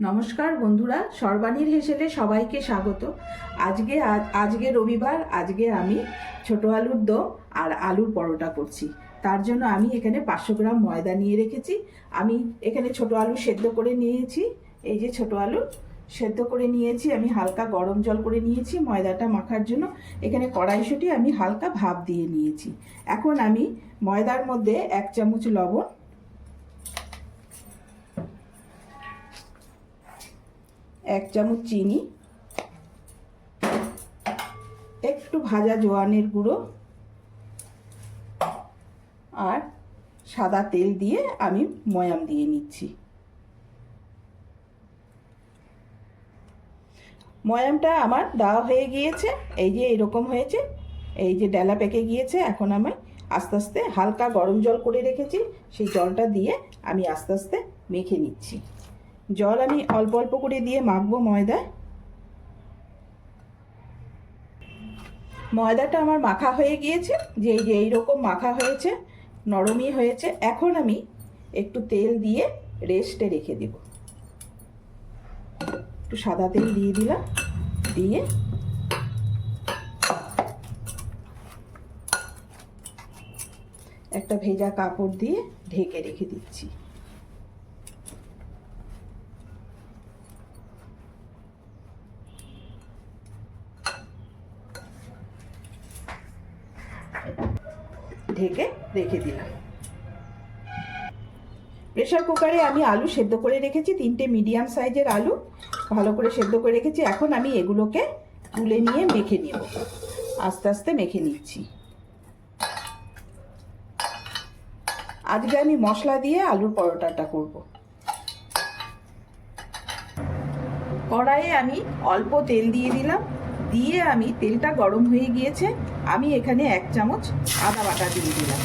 নমস্কার বন্ধুরা, সর্বাণীর হেসেলে সবাইকে স্বাগত। আজকে রবিবার। আজকে আমি ছোট আলুর দম আর আলুর পরোটা করছি। তার জন্য আমি এখানে 500 গ্রাম ময়দা নিয়ে রেখেছি। আমি এখানে ছোট আলু সেদ্ধ করে নিয়েছি। এই যে ছোট আলু সেদ্ধ করে নিয়েছি, আমি হালকা গরম জল করে নিয়েছি ময়দাটা মাখার জন্য। এখানে কড়াইশুঁটি আমি হালকা ভাপ দিয়ে নিয়েছি। এখন আমি ময়দার মধ্যে 1 চামচ লবণ, 1 চামচ চিনি, একটু ভাজা জোয়ানের গুঁড়ো আর সাদা তেল দিয়ে আমি ময়াম দিয়ে নিচ্ছি। ময়ামটা আমার দেওয়া হয়ে গিয়েছে। এই যে এরকম হয়েছে, এই যে ডেলা পেকে গিয়েছে। এখন আমি আস্তে আস্তে হালকা গরম জল করে রেখেছি, সেই জলটা দিয়ে আমি আস্তে আস্তে মেখে নিচ্ছি। জল আমি অল্প অল্প করে দিয়ে মাখবো ময়দায়। ময়দাটা আমার মাখা হয়ে গিয়েছে, যে এইরকম মাখা হয়েছে, নরমই হয়েছে। এখন আমি একটু তেল দিয়ে রেস্টে রেখে দেব। একটু সাদা তেল দিয়ে দিলাম, দিয়ে একটা ভেজা কাপড় দিয়ে ঢেকে রেখে দিচ্ছি। ঢেকে রেখে দিলাম। প্রেসার কুকারে আমি আলু সেদ্ধ করে রেখেছি, 3টে মিডিয়াম সাইজের আলু ভালো করে সেদ্ধ করে রেখেছি। এখন আমি এগুলোকে তুলে নিয়ে মেখে নেব, আস্তে আস্তে মেখে নিচ্ছি। আজকে আমি মশলা দিয়ে আলুর পরোটাটা করব। কড়াইয়ে আমি অল্প তেল দিয়ে দিলাম, দিয়ে আমি তেলটা গরম হয়ে গিয়েছে, আমি এখানে 1 চামচ আদা বাটা দিয়ে দিলাম।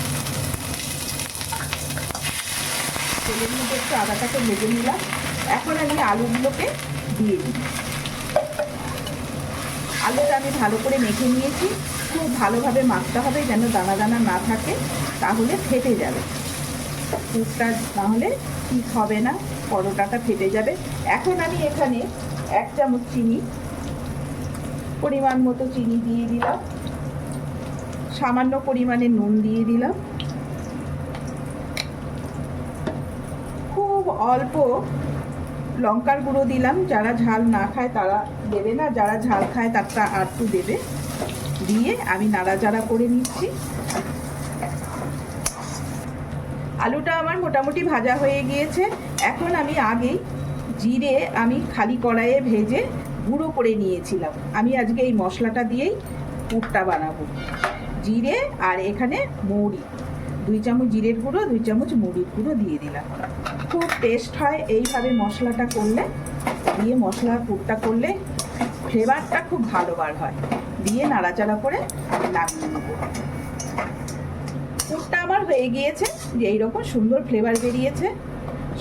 তেলের মধ্যে একটু আদাটাকে ভেজে নিলাম। এখন আমি আলুগুলোকে দিয়ে দিই। আলুটা আমি ভালো করে মেখে নিয়েছি। খুব ভালোভাবে মাখতে হবে যেন দানা দানা না থাকে, তাহলে ফেটে যাবে। পুরটা না হলে ঠিক হবে না, পরোটাটা ফেটে যাবে। এখন আমি এখানে 1 চামচ চিনি, পরিমাণ মতো চিনি দিয়ে দিলাম। সামান্য পরিমাণে নুন দিয়ে দিলাম। খুব অল্প লঙ্কার গুঁড়ো দিলাম। যারা ঝাল না খায় তারা দেবে না, যারা ঝাল খায় তারা আরটু দেবে। দিয়ে আমি নাড়াচাড়া করে নিচ্ছি। আলুটা আমার মোটামুটি ভাজা হয়ে গিয়েছে। এখন আমি আগেই জিরে আমি খালি কড়াইয়ে ভেজে গুঁড়ো করে নিয়েছিলাম। আমি আজকে এই মশলাটা দিয়েই পুরটা বানাবো। জিরে আর এখানে মৌরি, 2 চামচ জিরের গুঁড়ো, 2 চামচ মৌরির গুঁড়ো দিয়ে দিলাম। খুব টেস্ট হয় এইভাবে মশলাটা করলে, দিয়ে মশলা পুরটা করলে ফ্লেভারটা খুব ভালো বার হয়। দিয়ে নাড়াচাড়া করে নামিয়ে নেব। পুরটা আমার হয়ে গিয়েছে, যে এইরকম সুন্দর ফ্লেভার বেরিয়েছে।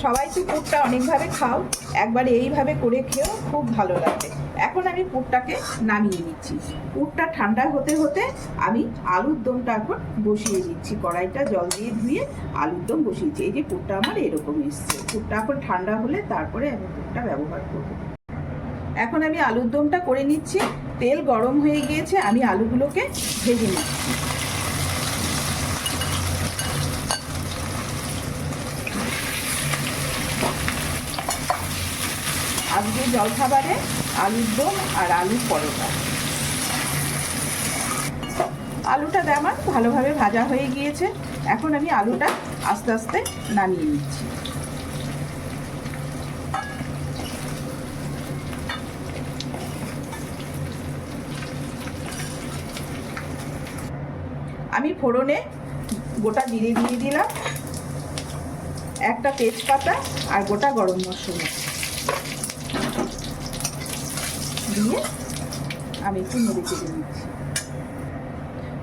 সবাই তো পুরটা অনেকভাবে খাও, একবার এইভাবে করে খেয়েও খুব ভালো লাগে। এখন আমি পুরটাকে নামিয়ে নিচ্ছি। পুরটা ঠান্ডা হতে হতে আমি আলুর দমটা এখন বসিয়ে দিচ্ছি। কড়াইটা জল দিয়ে ধুয়ে আলুর দম বসিয়েছি। এই যে পুরটা আমার এরকম এসছে। পুরটা এখন ঠান্ডা হলে তারপরে আমি পুরটা ব্যবহার করব। এখন আমি আলুর দমটা করে নিচ্ছি। তেল গরম হয়ে গিয়েছে, আমি আলুগুলোকে ভেজে নিচ্ছি। আজকে জলখাবারে আলুর দম আর আলুর পরোটা। আলুটা আমার ভালোভাবে ভাজা হয়ে গিয়েছে। এখন আমি আলুটা আস্তে আস্তে নামিয়ে নিচ্ছি। আমি ফোড়নে গোটা জিরে দিয়ে দিলাম, একটা তেজপাতা আর গোটা গরম মশলা দিয়ে আমি একটু নেড়ে চেড়ে নিচ্ছি।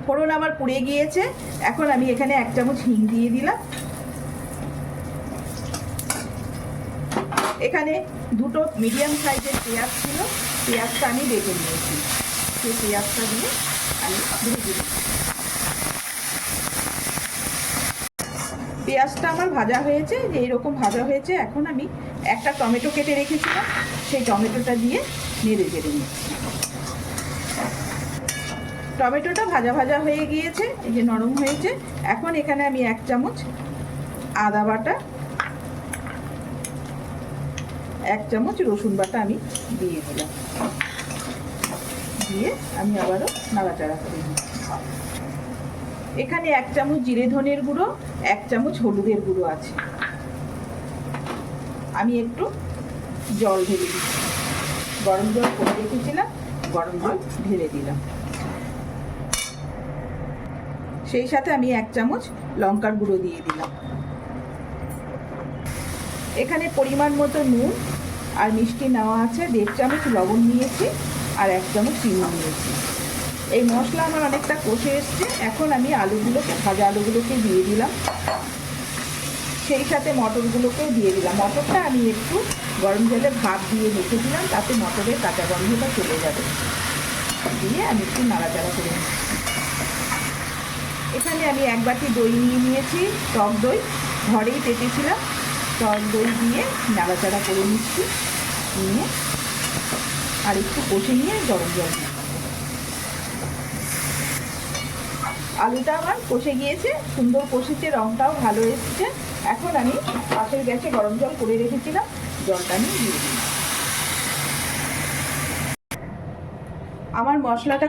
ফোড়ন আমার পুড়ে গিয়েছে। এখন আমি এখানে 1 চামচ হিং দিয়ে দিলাম। এখানে 2টো মিডিয়াম সাইজের পেঁয়াজ ছিল, পেঁয়াজটা আমি বেটে নিয়েছি। সেই পেঁয়াজটা দিয়ে আমি ভেজে নিচ্ছি। পেঁয়াজটা আমার ভাজা হয়েছে, যে এইরকম ভাজা হয়েছে। এখন আমি একটা টমেটো কেটে রেখেছিলাম, সেই টমেটোটা দিয়ে নেড়ে চেড়ে নিচ্ছি। টমেটোটা ভাজা ভাজা হয়ে গিয়েছে, এই যে নরম হয়েছে। এখন এখানে আমি 1 চামচ আদা বাটা, 1 চামচ রসুন বাটা আমি দিয়ে দিলাম। দিয়ে আমি আবারও নাড়াচাড়া করে দিচ্ছি। এখানে 1 চামচ জিরে ধনের গুঁড়ো, 1 চামচ হলুদের গুঁড়ো আছে। আমি একটু জল ঢেলে দিচ্ছি, গরম জল করে রেখেছিলাম, গরম জল ঢেলে দিলাম। সেই সাথে আমি 1 চামচ লঙ্কার গুঁড়ো দিয়ে দিলাম। এখানে পরিমাণ মতো নুন আর মিষ্টি নেওয়া আছে, 1.5 চামচ লবণ নিয়েছি আর 1 চামচ চিনি নিয়েছি। এই মশলা আমার অনেকটা কষে এসছে। এখন আমি আলুগুলোকে, ভাজা আলুগুলোকে দিয়ে দিলাম, সেই সাথে মটরগুলোকেও দিয়ে দিলাম। মটরটা আমি একটু গরম জলে ভাপ দিয়ে রেখেছিলাম, তাতে মটরের কাঁচা গন্ধটা চলে যাবে। দিয়ে আমি একটু নাড়াচাড়া করে নিচ্ছি। এখানে আমি 1 বাটি দই নিয়ে নিয়েছি, টক দই, ঘরেই পেতেছিলাম। টক দই দিয়ে নাড়াচাড়া করে নিচ্ছি, নিয়ে আর একটু কষে নিয়ে গরম জল দিচ্ছি। আলুটা আমার কষে গিয়েছে, সুন্দর কষেছে, রঙটাও ভালো এসেছে। এখন আমি পাশের গ্যাসে গরম জল করে রেখেছিলাম, জলটা আমি দিয়ে দিই। আমার মশলাটা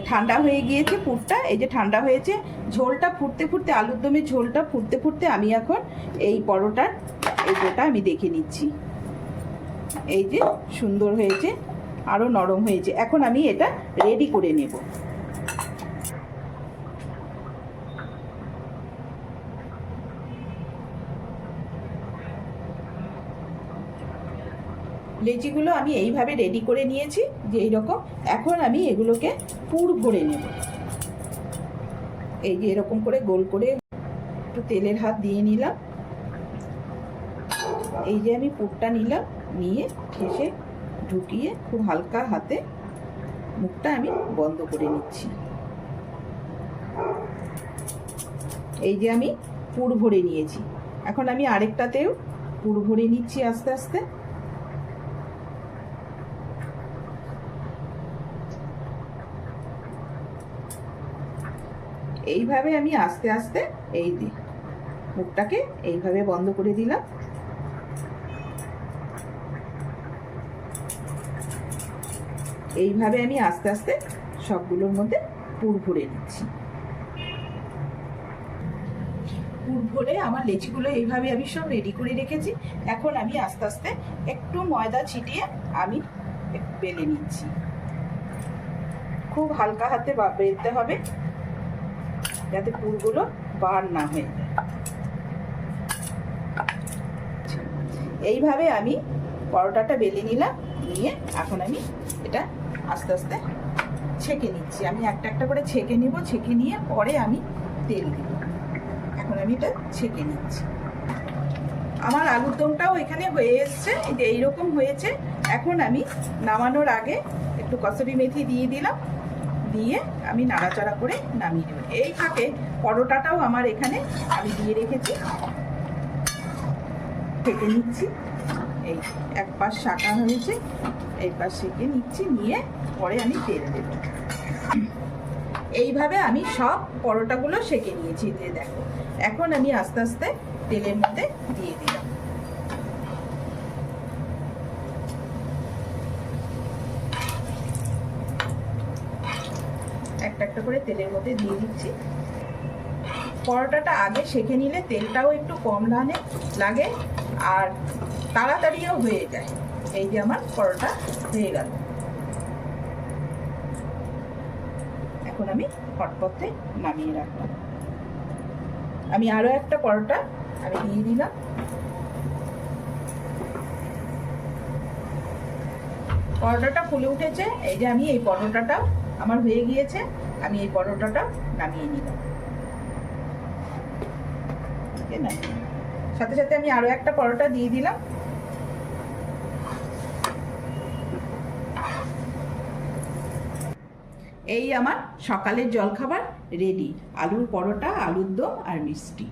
ঠান্ডা হয়ে গিয়েছে, পুরটা এই যে ঠান্ডা হয়েছে। ঝোলটা ফুটতে ফুটতে, আলুর দমের ঝোলটা ফুটতে ফুটতে আমি এখন এই পরোটার এই ডোটা আমি দেখে নিচ্ছি। এই যে সুন্দর হয়েছে, আরও নরম হয়েছে। এখন আমি এটা রেডি করে নেব। লেচিগুলো আমি এইভাবে রেডি করে নিয়েছি, যে এইরকম। এখন আমি এগুলোকে পুর ভরে নেব। এই যে এরকম করে গোল করে একটু তেলের হাত দিয়ে নিলাম। এই যে আমি পুরটা নিলাম, নিয়ে ঠেসে ঢুকিয়ে খুব হালকা হাতে মুখটা আমি বন্ধ করে নিচ্ছি। এই যে আমি পুর ভরে নিয়েছি। এখন আমি আরেকটাতেও পুর ভরে নিচ্ছি আস্তে আস্তে। এইভাবে আমি আস্তে আস্তে এই মুখটাকে এইভাবে বন্ধ করে দিলাম। এইভাবে আমি আস্তে আস্তে সবগুলোর মধ্যে পুর ভরে নিচ্ছি। পুর ভরে আমার লেচিগুলো এইভাবে আমি সব রেডি করে রেখেছি। এখন আমি আস্তে আস্তে একটু ময়দা ছিটিয়ে আমি বেলে নিচ্ছি। খুব হালকা হাতে বেলতে হবে, যাতে পুরগুলো বার না হয়ে যায়। এইভাবে আমি পরোটাটা বেলে নিলাম, নিয়ে এখন আমি এটা আস্তে আস্তে ছেঁকে নিচ্ছি। আমি একটা একটা করে ছেঁকে নিব, ছেঁকে নিয়ে পরে আমি তেল দিব। এখন আমি এটা ছেঁকে নিচ্ছি। আমার আলুর দমটাও এখানে হয়ে এসছে, এই যে এইরকম হয়েছে। এখন আমি নামানোর আগে একটু কসুরি মেথি দিয়ে দিলাম, দিয়ে আমি নাড়াচাড়া করে নামিয়ে দেব। এই ফাঁকে পরোটাটাও আমার এখানে আমি দিয়ে রেখেছি, ছেঁকে নিচ্ছি। এই এক পাশ শাঁকা হয়েছে, এই পাশ সেঁকে নিচ্ছি, নিয়ে পরে আমি তেল দেব। এইভাবে আমি সব পরোটাগুলো সেঁকে নিয়েছি। দেখো, এখন আমি আস্তে আস্তে তেলের মধ্যে দিয়ে দিলাম। একটা একটা করে তেলের মধ্যে দিয়ে দিচ্ছি। পরোটাটা আগে সেঁকে নিলে তেলটাও একটু কম লাগে আর তাড়াতাড়িও হয়ে যায়। এই যে আমার পরোটা হয়ে গেল। এখন আমি হটপটে নামিয়ে রাখলাম। আমি আরো একটা পরোটা আমি দিয়ে দিলাম। পরোটাটা ফুলে উঠেছে। এই যে আমি এই পরোটাটা আমার হয়ে গিয়েছে, আমি এই পরোটাটা নামিয়ে নিলাম। সাথে সাথে আমি আরো একটা পরোটা দিয়ে দিলাম। এই আমার সকালের জলখাবার রেডি, আলুর পরোটা, আলুর দম আর মিষ্টি।